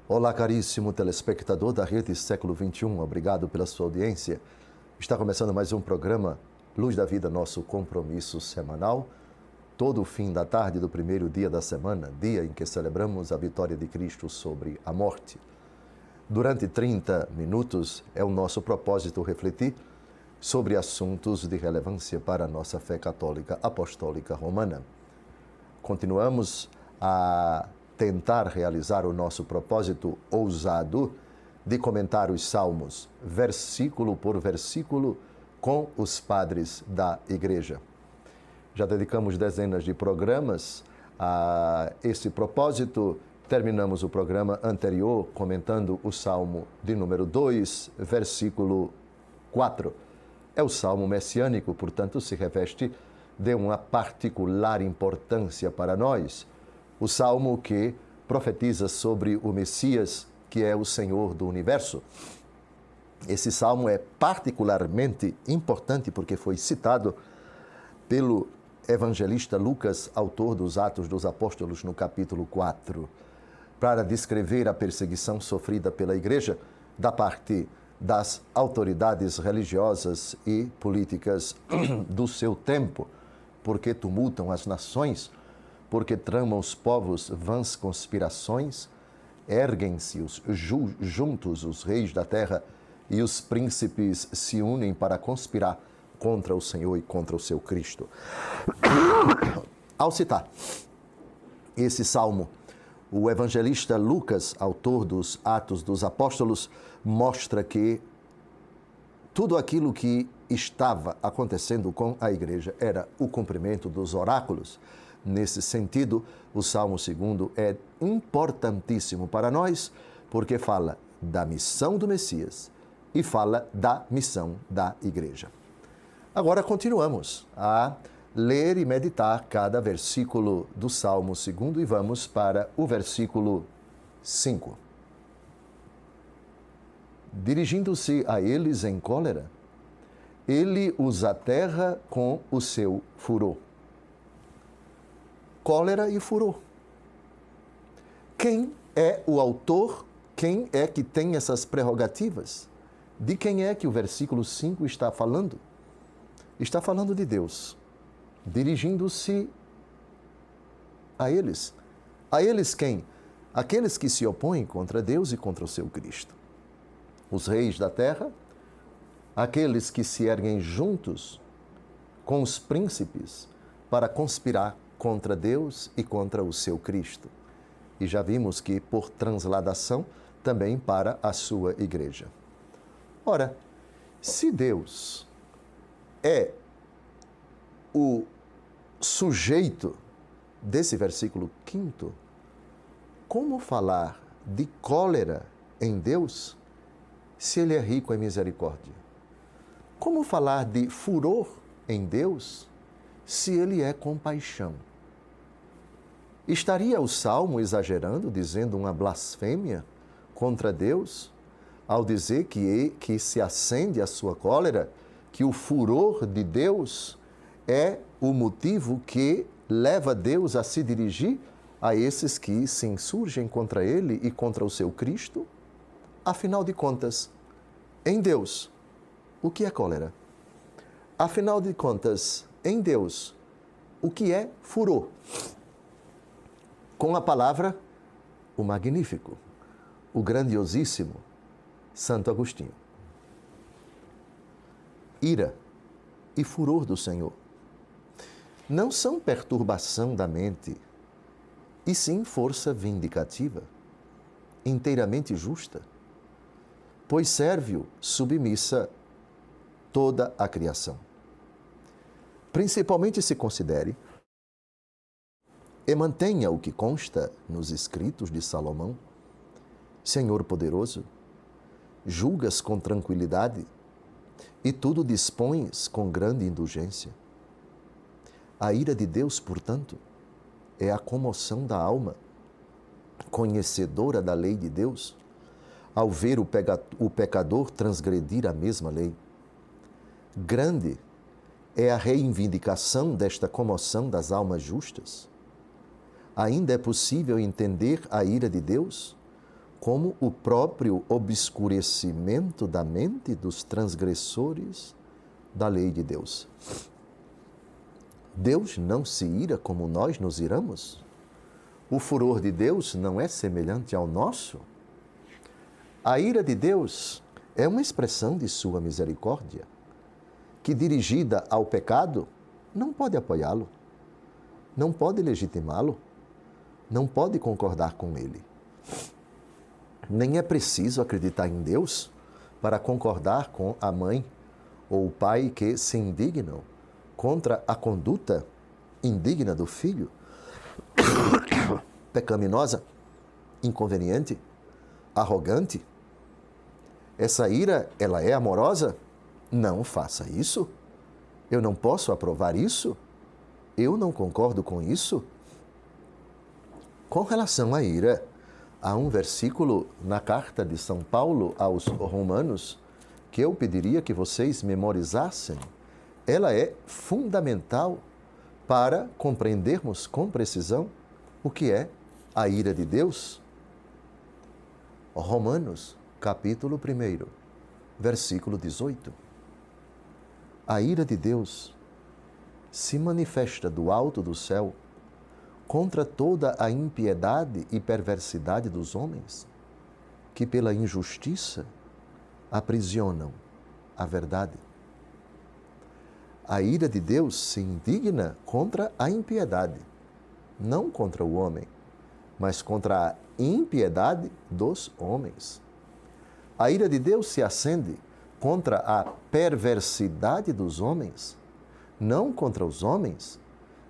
Olá, caríssimo telespectador da Rede Século XXI, obrigado pela sua audiência. Está começando mais um programa Luz da Vida, nosso compromisso semanal, todo o fim da tarde do primeiro dia da semana, dia em que celebramos a vitória de Cristo sobre a morte. Durante 30 minutos é o nosso propósito refletir sobre assuntos de relevância para a nossa fé católica apostólica romana. Continuamos a tentar realizar o nosso propósito ousado de comentar os Salmos, versículo por versículo, com os padres da Igreja. Já dedicamos dezenas de programas a esse propósito. Terminamos o programa anterior comentando o Salmo de número 2, versículo 4. É o Salmo messiânico, portanto, se reveste de uma particular importância para nós. O Salmo que profetiza sobre o Messias, que é o Senhor do Universo. Esse Salmo é particularmente importante porque foi citado pelo evangelista Lucas, autor dos Atos dos Apóstolos, no capítulo 4, para descrever a perseguição sofrida pela Igreja da parte das autoridades religiosas e políticas do seu tempo, porque tumultam as nações, porque tramam os povos vãs conspirações, erguem-se juntos os reis da terra e os príncipes se unem para conspirar contra o Senhor e contra o seu Cristo. Ao citar esse salmo, o evangelista Lucas, autor dos Atos dos Apóstolos, mostra que tudo aquilo que estava acontecendo com a igreja era o cumprimento dos oráculos. Nesse sentido, o Salmo 2 é importantíssimo para nós, porque fala da missão do Messias e fala da missão da igreja. Agora continuamos a ler e meditar cada versículo do Salmo 2 e vamos para o versículo 5. Dirigindo-se a eles em cólera, ele os aterra com o seu furor. Cólera e furor. Quem é o autor? Quem é que tem essas prerrogativas? De quem é que o versículo 5 está falando? Está falando de Deus, dirigindo-se a eles. A eles quem? Aqueles que se opõem contra Deus e contra o seu Cristo. Os reis da terra, aqueles que se erguem juntos com os príncipes para conspirar contra Deus e contra o seu Cristo. E já vimos que, por transladação, também para a sua igreja. Ora, se Deus é o sujeito desse versículo 5, como falar de cólera em Deus se Ele é rico em misericórdia? Como falar de furor em Deus se Ele é compaixão? Estaria o Salmo exagerando, dizendo uma blasfêmia contra Deus, ao dizer que se acende a sua cólera, que o furor de Deus é o motivo que leva Deus a se dirigir a esses que se insurgem contra Ele e contra o seu Cristo? Afinal de contas, em Deus, o que é cólera? Afinal de contas, em Deus, o que é furor? Com a palavra, o magnífico, o grandiosíssimo Santo Agostinho. Ira e furor do Senhor não são perturbação da mente, e sim força vindicativa, inteiramente justa, pois serve-o submissa toda a criação. Principalmente se considere e mantenha o que consta nos escritos de Salomão: Senhor poderoso, julgas com tranquilidade e tudo dispões com grande indulgência. A ira de Deus, portanto, é a comoção da alma, conhecedora da lei de Deus, ao ver o pecador transgredir a mesma lei. Grande é a reivindicação desta comoção das almas justas. Ainda é possível entender a ira de Deus como o próprio obscurecimento da mente dos transgressores da lei de Deus. Deus não se ira como nós nos iramos? O furor de Deus não é semelhante ao nosso? A ira de Deus é uma expressão de sua misericórdia, que dirigida ao pecado, não pode apoiá-lo, não pode legitimá-lo, não pode concordar com ele. Nem é preciso acreditar em Deus para concordar com a mãe ou o pai que se indignam contra a conduta indigna do filho, pecaminosa, inconveniente, arrogante. Essa ira, ela é amorosa? Não faça isso. Eu não posso aprovar isso. Eu não concordo com isso. Com relação à ira, há um versículo na carta de São Paulo aos Romanos que eu pediria que vocês memorizassem. Ela é fundamental para compreendermos com precisão o que é a ira de Deus. Romanos, capítulo 1, versículo 18. A ira de Deus se manifesta do alto do céu contra toda a impiedade e perversidade dos homens, que pela injustiça aprisionam a verdade. A ira de Deus se indigna contra a impiedade, não contra o homem, mas contra a impiedade dos homens. A ira de Deus se acende contra a perversidade dos homens, não contra os homens,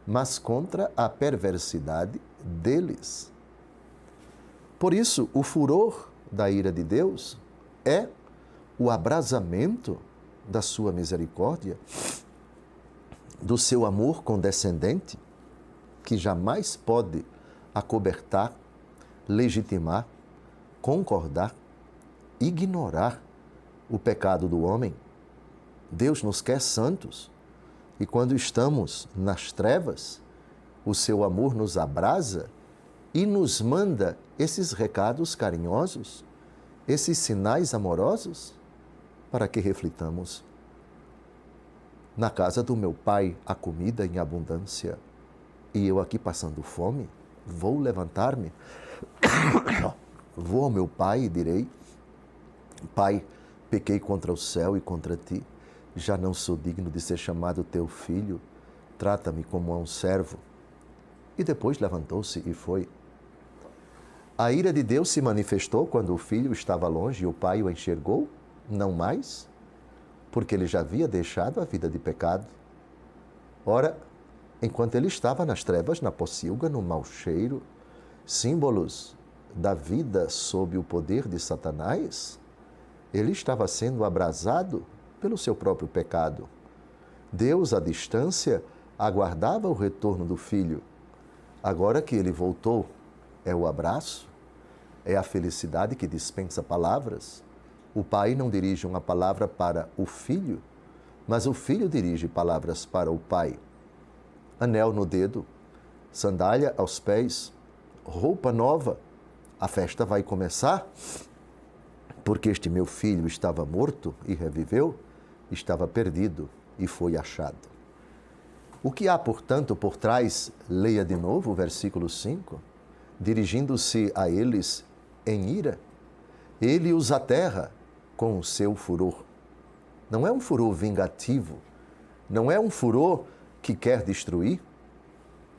mas contra a perversidade deles. Por isso, o furor da ira de Deus é o abrasamento da sua misericórdia, do seu amor condescendente, que jamais pode acobertar, legitimar, concordar, ignorar o pecado do homem. Deus nos quer santos. E quando estamos nas trevas, o seu amor nos abrasa e nos manda esses recados carinhosos, esses sinais amorosos, para que reflitamos. Na casa do meu pai há comida em abundância, e eu aqui passando fome, vou levantar-me, vou ao meu pai e direi: Pai, pequei contra o céu e contra ti. Já não sou digno de ser chamado teu filho, trata-me como a um servo. E depois levantou-se e foi. A ira de Deus se manifestou quando o filho estava longe e o pai o enxergou? Não mais, porque ele já havia deixado a vida de pecado. Ora, enquanto ele estava nas trevas, na pocilga, no mau cheiro, símbolos da vida sob o poder de Satanás, ele estava sendo abrasado pelo seu próprio pecado. Deus, à distância, aguardava o retorno do filho. Agora que ele voltou, é o abraço, é a felicidade que dispensa palavras. O pai não dirige uma palavra para o filho, mas o filho dirige palavras para o pai. Anel no dedo, sandália aos pés, roupa nova. A festa vai começar, porque este meu filho estava morto e reviveu, estava perdido e foi achado. O que há, portanto, por trás, leia de novo o versículo 5, dirigindo-se a eles em ira, ele os aterra com o seu furor. Não é um furor vingativo, não é um furor que quer destruir.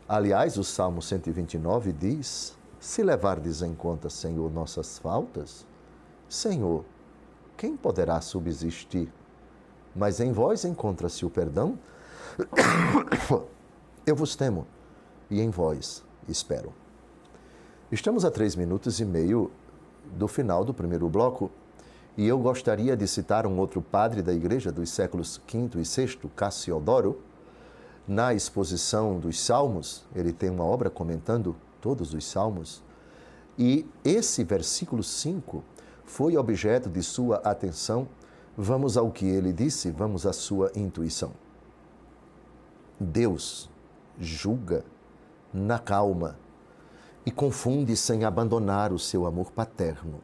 Aliás, o Salmo 129 diz: se levardes em conta, Senhor, nossas faltas, Senhor, quem poderá subsistir? Mas em vós encontra-se o perdão. Eu vos temo e em vós espero. Estamos a 3 minutos e meio do final do primeiro bloco e eu gostaria de citar um outro padre da igreja dos séculos V e VI, Cassiodoro. Na exposição dos Salmos, ele tem uma obra comentando todos os Salmos, e esse versículo 5 foi objeto de sua atenção. Vamos ao que ele disse, vamos à sua intuição. Deus julga na calma e confunde sem abandonar o seu amor paterno.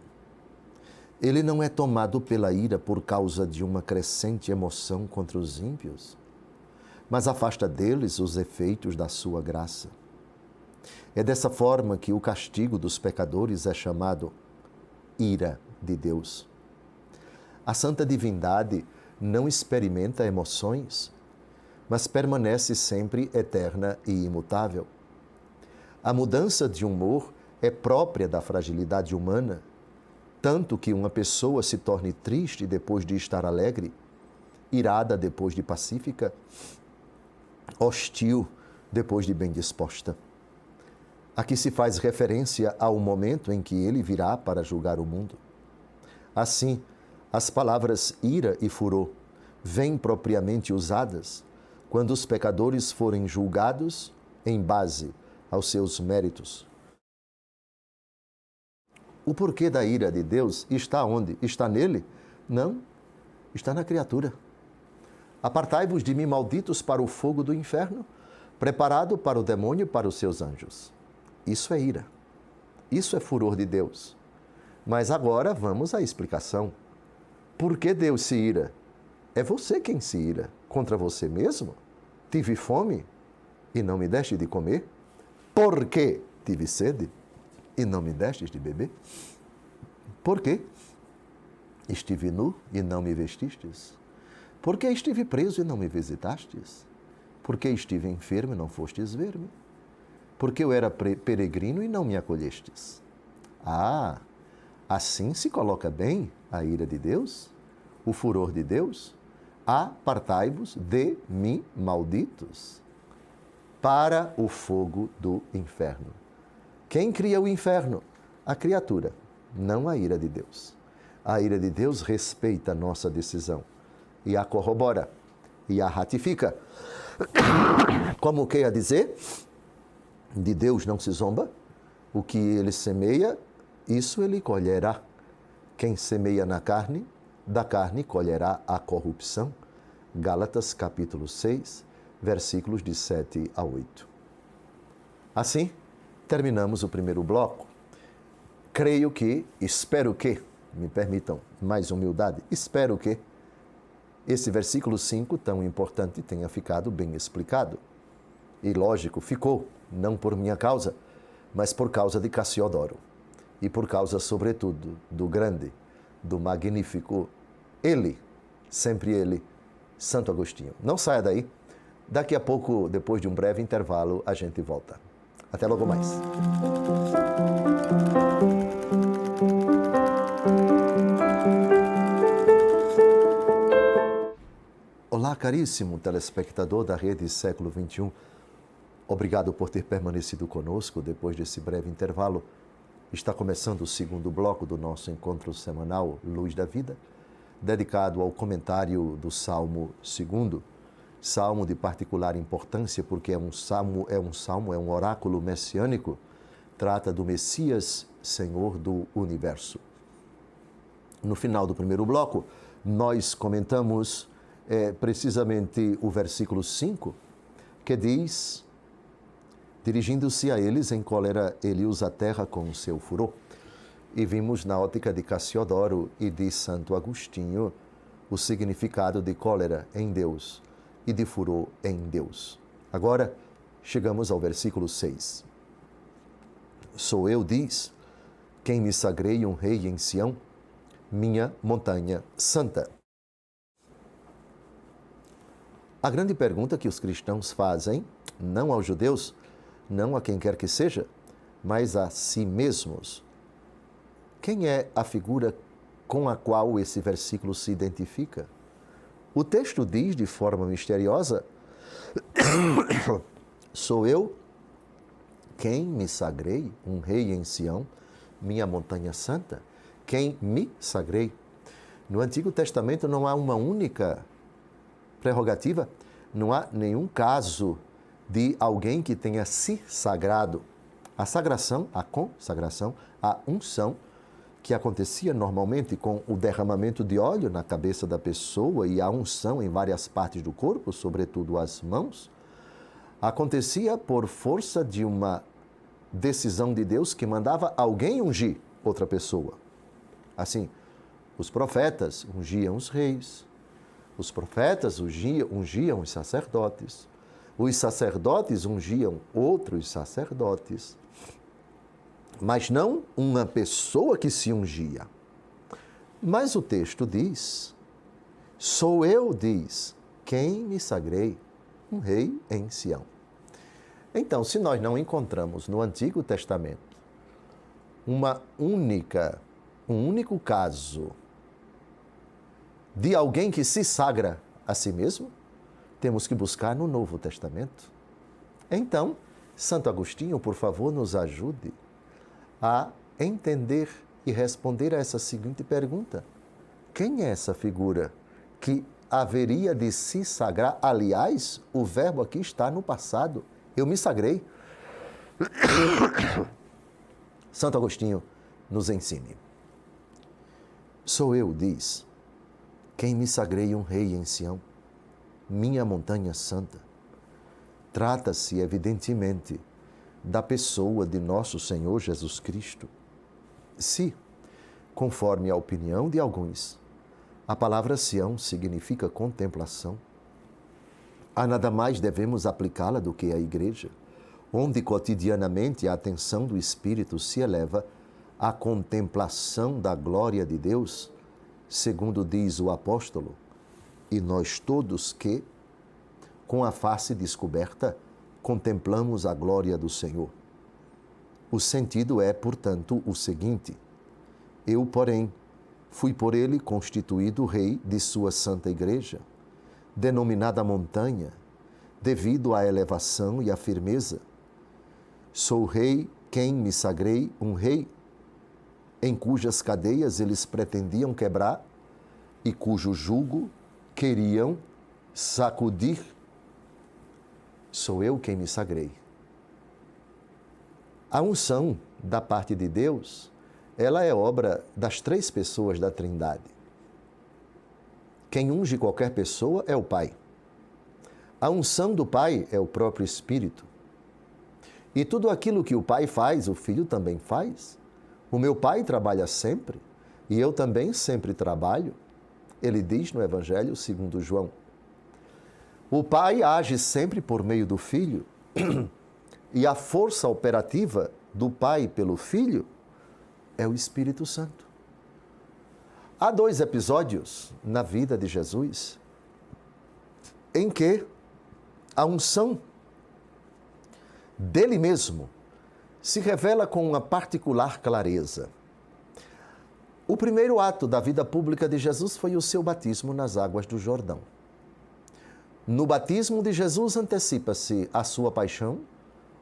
Ele não é tomado pela ira por causa de uma crescente emoção contra os ímpios, mas afasta deles os efeitos da sua graça. É dessa forma que o castigo dos pecadores é chamado ira de Deus. A santa divindade não experimenta emoções, mas permanece sempre eterna e imutável. A mudança de humor é própria da fragilidade humana, tanto que uma pessoa se torne triste depois de estar alegre, irada depois de pacífica, hostil depois de bem disposta. Aqui se faz referência ao momento em que ele virá para julgar o mundo. Assim, as palavras ira e furor vêm propriamente usadas quando os pecadores forem julgados em base aos seus méritos. O porquê da ira de Deus está onde? Está nele? Não, está na criatura. Apartai-vos de mim, malditos, para o fogo do inferno, preparado para o demônio e para os seus anjos. Isso é ira. Isso é furor de Deus. Mas agora vamos à explicação. Por que Deus se ira? É você quem se ira. Contra você mesmo? Tive fome e não me deste de comer? Por que tive sede e não me destes de beber? Por quê? Estive nu e não me vestistes? Por que estive preso e não me visitastes? Por que estive enfermo e não fostes ver-me? Porque eu era peregrino e não me acolhestes? Ah, assim se coloca bem a ira de Deus? O furor de Deus? Apartai-vos de mim, malditos, para o fogo do inferno. Quem cria o inferno? A criatura, não a ira de Deus. A ira de Deus respeita a nossa decisão e a corrobora e a ratifica. Como quer dizer? De Deus não se zomba. O que ele semeia, isso ele colherá. Quem semeia na carne, da carne colherá a corrupção. Gálatas capítulo 6, versículos de 7 a 8. Assim, terminamos o primeiro bloco. Creio que, espero que, me permitam mais humildade, espero que esse versículo 5, tão importante, tenha ficado bem explicado. E lógico, ficou, não por minha causa, mas por causa de Cassiodoro. E por causa, sobretudo, do grande, do magnífico, ele, sempre ele, Santo Agostinho. Não saia daí. Daqui a pouco, depois de um breve intervalo, a gente volta. Até logo mais. Olá, caríssimo telespectador da Rede Século XXI. Obrigado por ter permanecido conosco depois desse breve intervalo. Está começando o segundo bloco do nosso encontro semanal Luz da Vida, dedicado ao comentário do Salmo 2, salmo de particular importância porque é um oráculo messiânico, trata do Messias, Senhor do Universo. No final do primeiro bloco, nós comentamos precisamente o versículo 5, que diz: dirigindo-se a eles em cólera, ele usa a terra com o seu furor. E vimos na ótica de Cassiodoro e de Santo Agostinho o significado de cólera em Deus e de furor em Deus. Agora, chegamos ao versículo 6. Sou eu, diz, quem me sagrei um rei em Sião, minha montanha santa. A grande pergunta que os cristãos fazem, não aos judeus, não a quem quer que seja, mas a si mesmos. Quem é a figura com a qual esse versículo se identifica? O texto diz de forma misteriosa: sou eu quem me sagrei, um rei em Sião, minha montanha santa. Quem me sagrei. No Antigo Testamento não há uma única prerrogativa, não há nenhum caso de alguém que tenha se sagrado. A sagração, a consagração, a unção, que acontecia normalmente com o derramamento de óleo na cabeça da pessoa e a unção em várias partes do corpo, sobretudo as mãos, acontecia por força de uma decisão de Deus que mandava alguém ungir outra pessoa. Assim, os profetas ungiam os reis, os profetas ungiam os sacerdotes ungiam outros sacerdotes, mas não uma pessoa que se ungia. Mas o texto diz, sou eu, diz, quem me sagrei, um rei em Sião. Então, se nós não encontramos no Antigo Testamento um único caso de alguém que se sagra a si mesmo, temos que buscar no Novo Testamento. Então, Santo Agostinho, por favor, nos ajude a entender e responder a essa seguinte pergunta. Quem é essa figura que haveria de se sagrar? Aliás, o verbo aqui está no passado. Eu me sagrei. Santo Agostinho nos ensine. Sou eu, diz, quem me sagrei um rei em Sião, minha montanha santa. Trata-se, evidentemente, da pessoa de nosso Senhor Jesus Cristo. Se, conforme a opinião de alguns, a palavra Sião significa contemplação, a nada mais devemos aplicá-la do que a igreja, onde cotidianamente a atenção do Espírito se eleva à contemplação da glória de Deus, segundo diz o apóstolo, e nós todos que, com a face descoberta, contemplamos a glória do Senhor. O sentido é, portanto, o seguinte: eu, porém, fui por ele constituído rei de sua santa igreja, denominada montanha, devido à elevação e à firmeza. Sou rei quem me sagrei um rei, em cujas cadeias eles pretendiam quebrar e cujo jugo queriam sacudir. Sou eu quem me sagrei. A unção da parte de Deus, ela é obra das três pessoas da Trindade. Quem unge qualquer pessoa é o Pai. A unção do Pai é o próprio Espírito. E tudo aquilo que o Pai faz, o Filho também faz. O meu Pai trabalha sempre e eu também sempre trabalho. Ele diz no Evangelho segundo João. O Pai age sempre por meio do Filho e a força operativa do Pai pelo Filho é o Espírito Santo. Há 2 episódios na vida de Jesus em que a unção dele mesmo se revela com uma particular clareza. O primeiro ato da vida pública de Jesus foi o seu batismo nas águas do Jordão. No batismo de Jesus antecipa-se a sua paixão,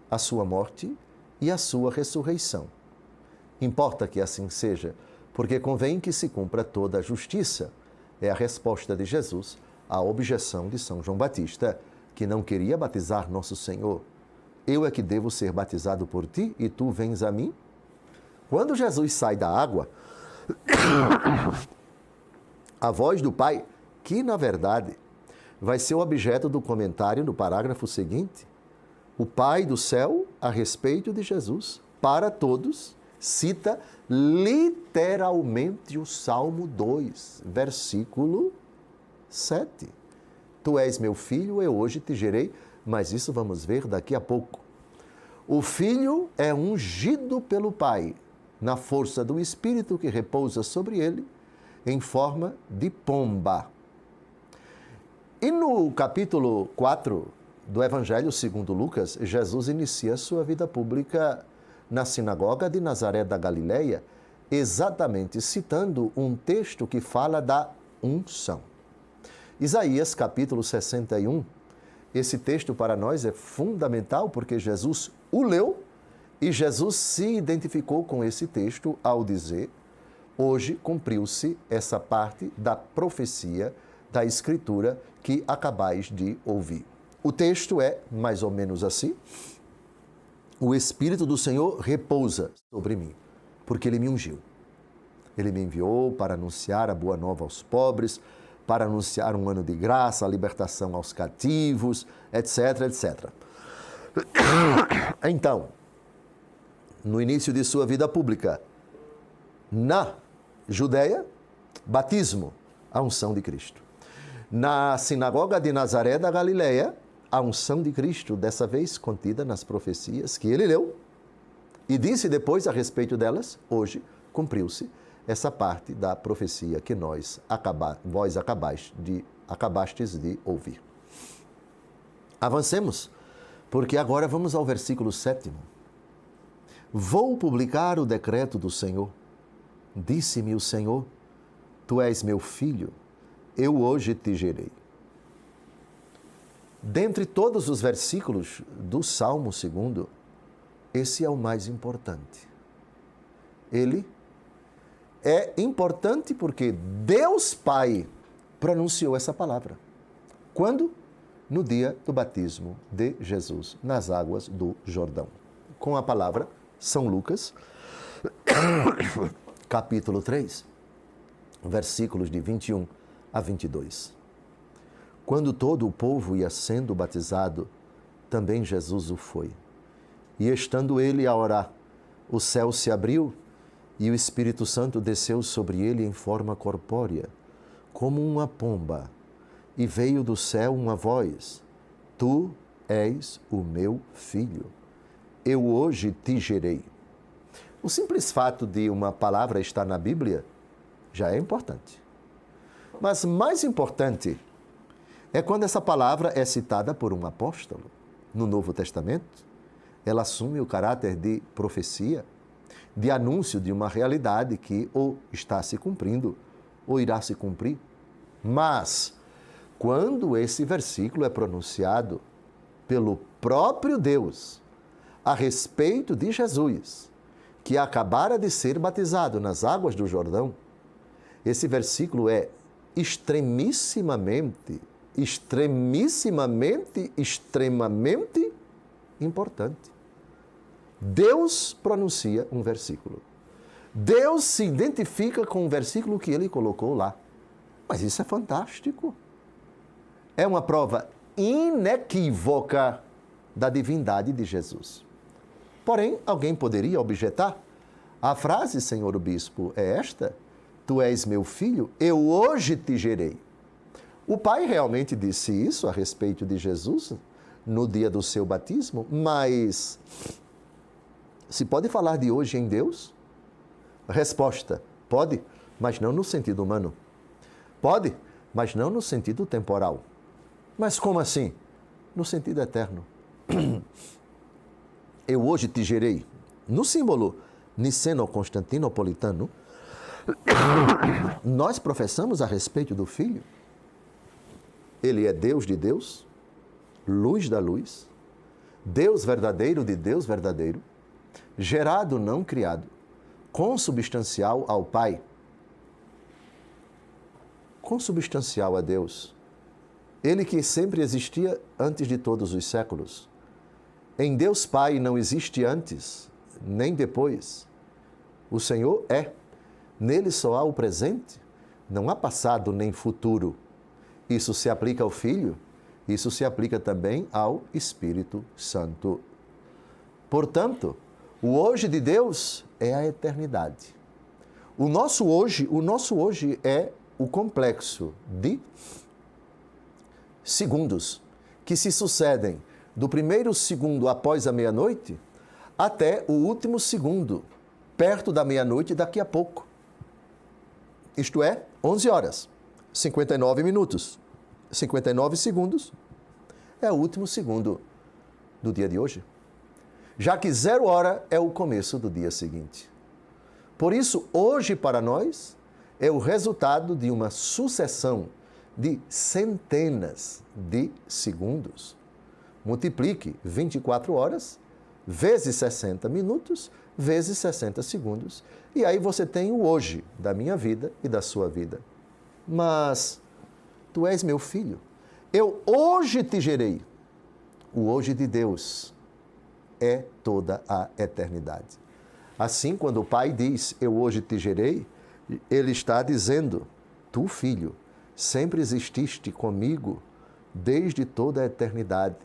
a sua morte e a sua ressurreição. Importa que assim seja, porque convém que se cumpra toda a justiça. É a resposta de Jesus à objeção de São João Batista, que não queria batizar nosso Senhor. Eu é que devo ser batizado por ti e tu vens a mim? Quando Jesus sai da água, a voz do Pai, que na verdade vai ser o objeto do comentário no parágrafo seguinte, o Pai do céu, a respeito de Jesus, para todos, cita literalmente o Salmo 2, versículo 7. Tu és meu filho, eu hoje te gerei, mas isso vamos ver daqui a pouco. O Filho é ungido pelo Pai, na força do Espírito que repousa sobre ele, em forma de pomba. E no capítulo 4 do Evangelho segundo Lucas, Jesus inicia sua vida pública na sinagoga de Nazaré da Galileia, exatamente citando um texto que fala da unção. Isaías capítulo 61, esse texto para nós é fundamental porque Jesus o leu e Jesus se identificou com esse texto ao dizer: hoje cumpriu-se essa parte da profecia da Escritura que acabais de ouvir. O texto é mais ou menos assim: o Espírito do Senhor repousa sobre mim, porque Ele me ungiu. Ele me enviou para anunciar a boa nova aos pobres, para anunciar um ano de graça, a libertação aos cativos, etc, etc. Então, no início de sua vida pública, na Judéia, batismo, a unção de Cristo. Na sinagoga de Nazaré da Galileia, a unção de Cristo, dessa vez contida nas profecias que ele leu e disse depois a respeito delas, hoje cumpriu-se essa parte da profecia que vós acabastes de ouvir. Avancemos, porque agora vamos ao versículo 7. Vou publicar o decreto do Senhor. Disse-me o Senhor, tu és meu filho, eu hoje te gerei. Dentre todos os versículos do Salmo 2, esse é o mais importante. Ele é importante porque Deus Pai pronunciou essa palavra. Quando? No dia do batismo de Jesus, nas águas do Jordão. Com a palavra, São Lucas, capítulo 3, versículos de 21 a 22. Quando todo o povo ia sendo batizado, também Jesus o foi. E estando ele a orar, o céu se abriu e o Espírito Santo desceu sobre ele em forma corpórea, como uma pomba. E veio do céu uma voz: Tu és o meu filho, eu hoje te gerei. O simples fato de uma palavra estar na Bíblia já é importante. Mas mais importante é quando essa palavra é citada por um apóstolo. No Novo Testamento, ela assume o caráter de profecia, de anúncio de uma realidade que ou está se cumprindo ou irá se cumprir. Mas, quando esse versículo é pronunciado pelo próprio Deus a respeito de Jesus, que acabara de ser batizado nas águas do Jordão, esse versículo é extremamente importante. Deus pronuncia um versículo. Deus se identifica com o versículo que ele colocou lá. Mas isso é fantástico. É uma prova inequívoca da divindade de Jesus. Porém, alguém poderia objetar: a frase, senhor bispo, é esta: Tu és meu filho, eu hoje te gerei. O Pai realmente disse isso a respeito de Jesus no dia do seu batismo, mas se pode falar de hoje em Deus? Resposta: pode, mas não no sentido humano. Pode, mas não no sentido temporal. Mas como assim? No sentido eterno. Eu hoje te gerei. No símbolo niceno-constantinopolitano, nós professamos a respeito do Filho. Ele é Deus de Deus, luz da luz, Deus verdadeiro de Deus verdadeiro, gerado, não criado, consubstancial ao Pai, consubstancial a Deus. Ele que sempre existia antes de todos os séculos. Em Deus Pai não existe antes, nem depois. O Senhor é. Nele só há o presente, não há passado nem futuro. Isso se aplica ao Filho, isso se aplica também ao Espírito Santo. Portanto, o hoje de Deus é a eternidade. O nosso hoje é o complexo de segundos que se sucedem do primeiro segundo após a meia-noite até o último segundo, perto da meia-noite daqui a pouco. Isto é, 11 horas, 59 minutos, 59 segundos é o último segundo do dia de hoje. Já que 0 hora é o começo do dia seguinte. Por isso, hoje para nós é o resultado de uma sucessão de centenas de segundos. Multiplique 24 horas vezes 60 minutos, vezes 60 segundos. E aí você tem o hoje da minha vida e da sua vida. Mas tu és meu filho. Eu hoje te gerei. O hoje de Deus é toda a eternidade. Assim, quando o Pai diz, eu hoje te gerei, Ele está dizendo, tu, filho, sempre exististe comigo desde toda a eternidade.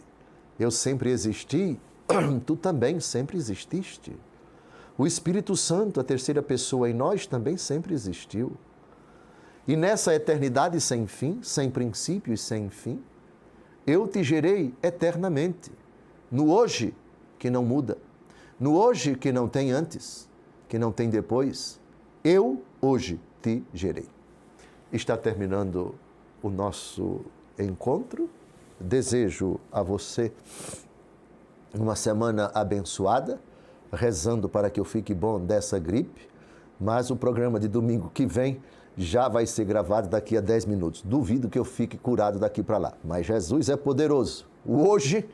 Eu sempre existi, tu também sempre exististe. O Espírito Santo, a terceira pessoa em nós, também sempre existiu. E nessa eternidade sem fim, sem princípio e sem fim, eu te gerei eternamente, no hoje que não muda, no hoje que não tem antes, que não tem depois, eu hoje te gerei. Está terminando o nosso encontro. Desejo a você uma semana abençoada, rezando para que eu fique bom dessa gripe, mas o programa de domingo que vem já vai ser gravado daqui a 10 minutos. Duvido que eu fique curado daqui para lá, mas Jesus é poderoso. O hoje,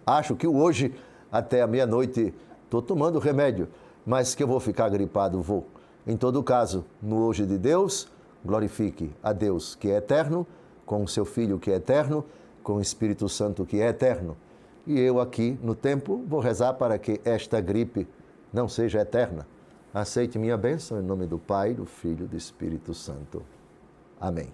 acho que o hoje, até a meia-noite, estou tomando remédio, mas que eu vou ficar gripado, vou. Em todo caso, no hoje de Deus, glorifique a Deus que é eterno, com o seu Filho que é eterno, com o Espírito Santo que é eterno. E eu aqui no tempo vou rezar para que esta gripe não seja eterna. Aceite minha bênção em nome do Pai, do Filho e do Espírito Santo. Amém.